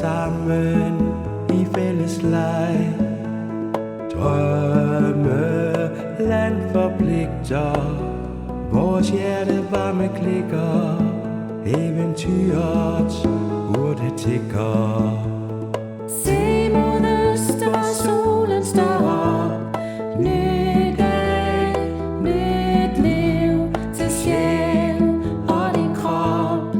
sammen i fælles leg. Drømme, land forpligter, vores hjerte varme klikker, eventyrets urte tikker. Se mod øst, hvor solen står op. Ny dag, nyt liv til sjæl og din krop.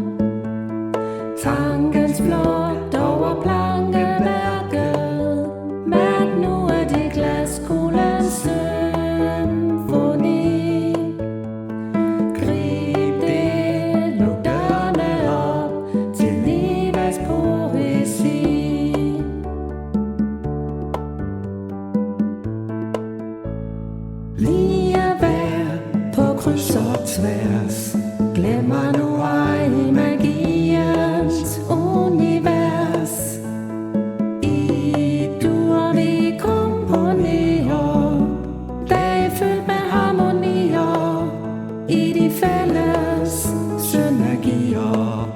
Tankens flugt over plankeværket. Mærk nu, at det glaskuglens symfoni. Grib det, luk dørene op til livets poesi. Lige at være på kryds og tværs, glemmer nu ej magiens univers. I dur vi komponerer, dage fyldt med harmonier, i de fælles synergier.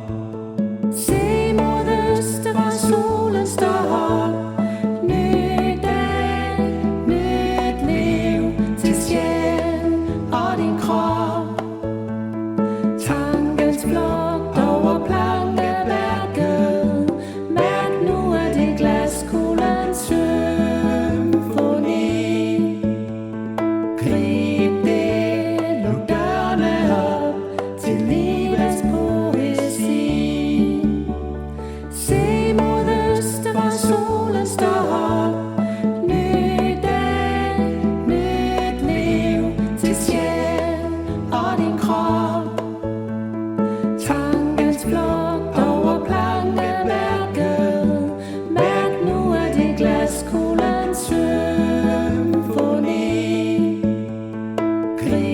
Se mod øst, hvor solen står op. Ny dag, nyt liv til sjæl og din krop. Tankens flugt over plankeværket. Mærk nu, at det glaskuglens symfoni. Grib det, luk dørene op til livets poesi. Se mod øst, hvor solen står op. Ny dag, nyt liv til sjæl og din krop. Tankens flugt over plankeværket. Mærk nu, at det glaskuglens symfoni. Grib